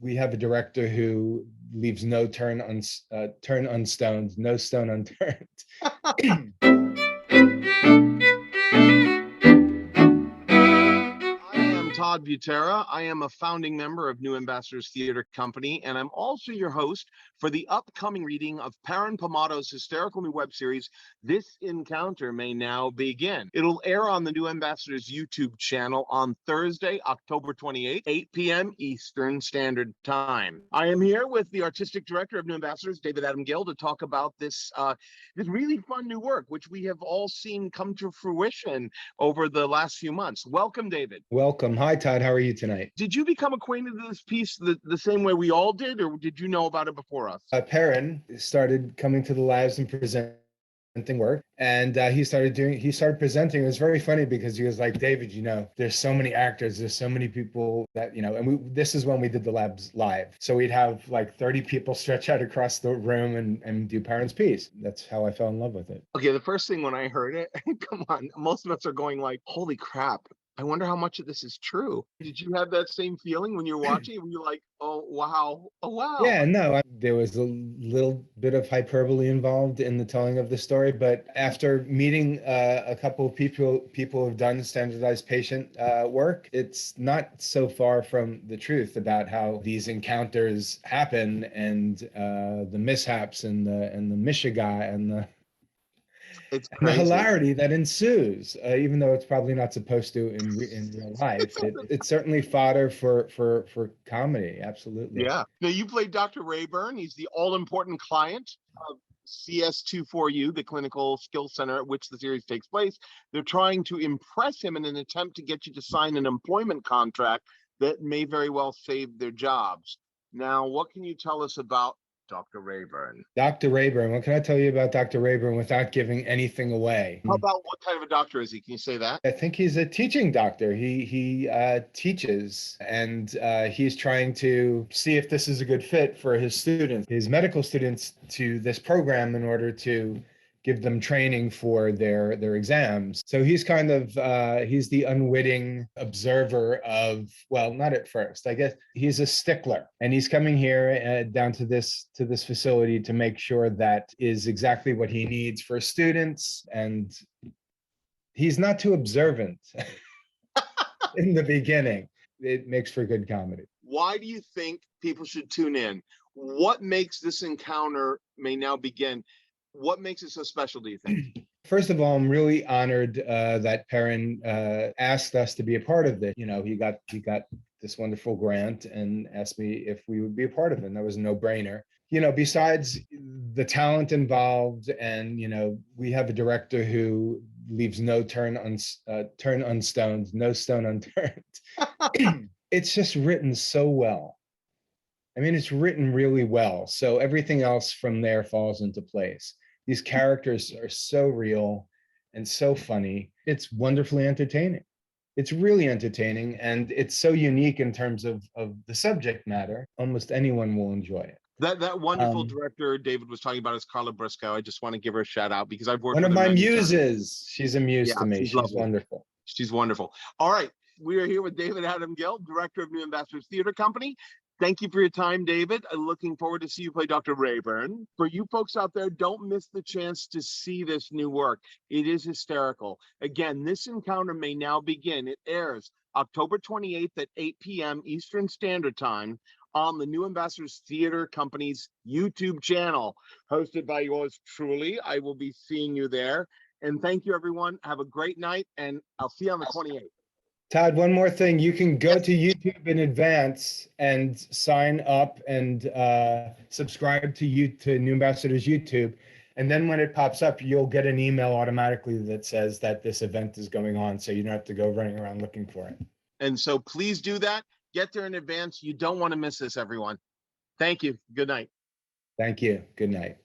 we have a director who leaves no turn unstoned, no stone unturned. Todd Butera. I am a founding member of New Ambassadors Theater Company, and I'm also your host for the upcoming reading of Perryn Pomatto's hysterical new web series, This Encounter May Now Begin. It'll air on the New Ambassadors YouTube channel on Thursday, October 28th, 8 p.m. Eastern Standard Time. I am here with the artistic director of New Ambassadors, Adam Gill, to talk about this really fun new work, which we have all seen come to fruition over the last few months. Welcome, David. Welcome. Hi, Todd. How are you tonight? Did you become acquainted with this piece the same way we all did, or did you know about it before us? Perryn started coming to the labs and presenting work, and he started presenting. It was very funny because he was like, David, there's so many actors, there's so many people that, and this is when we did the labs live. So we'd have like 30 people stretch out across the room and do Perryn's piece. That's how I fell in love with it. Okay, the first thing when I heard it, come on, most of us are going like, holy crap. I wonder how much of this is true. Did you have that same feeling when you were watching? When you're like, oh wow. Yeah, no, there was a little bit of hyperbole involved in the telling of the story, but after meeting a couple of people who've done standardized patient work, it's not so far from the truth about how these encounters happen and the mishaps and the mishigai and the hilarity that ensues, even though it's probably not supposed to in real life. It's certainly fodder for comedy. Absolutely. Yeah. Now, you played Dr. Rayburn. He's the all-important client of CS24U, the clinical skills center at which the series takes place. They're trying to impress him in an attempt to get you to sign an employment contract that may very well save their jobs. Now, what can you tell us about Dr. Rayburn? Dr. Rayburn, what can I tell you about Dr. Rayburn without giving anything away? How about what kind of a doctor is he? Can you say that? I think he's a teaching doctor. He teaches, and he's trying to see if this is a good fit for his students, his medical students, to this program in order to give them training for their exams. So he's kind of he's the unwitting observer of, well, not at first, I guess he's a stickler, and he's coming here down to this facility to make sure that is exactly what he needs for students, and he's not too observant in the beginning. It makes for good comedy. Why do you think people should tune in? What makes This Encounter May Now Begin? What makes it so special, do you think? First of all, I'm really honored that Perryn asked us to be a part of this. He got this wonderful grant and asked me if we would be a part of it. And that was a no-brainer. Besides the talent involved, and we have a director who leaves no turn unstoned, no stone unturned. It's just written so well. I mean, it's written really well. So everything else from there falls into place. These characters are so real and so funny. It's wonderfully entertaining. It's really entertaining, and it's so unique in terms of the subject matter. Almost anyone will enjoy it. That wonderful director David was talking about is Carla Briscoe. I just want to give her a shout out because I've worked with her. One of my muses. She's a muse to me. She's wonderful. She's wonderful. All right. We are here with David Adam Gill, director of New Ambassadors Theater Company. Thank you for your time, David. I'm looking forward to see you play Dr. Rayburn. For you folks out there, don't miss the chance to see this new work. It is hysterical. Again, This Encounter May Now Begin. It airs October 28th at 8 p.m. Eastern Standard Time on the New Ambassadors Theater Company's YouTube channel, hosted by yours truly. I will be seeing you there. And thank you, everyone. Have a great night, and I'll see you on the 28th. Todd, one more thing. You can go to YouTube in advance and sign up and subscribe to New Ambassadors YouTube. And then when it pops up, you'll get an email automatically that says that this event is going on. So you don't have to go running around looking for it. And so please do that. Get there in advance. You don't want to miss this, everyone. Thank you. Good night. Thank you. Good night.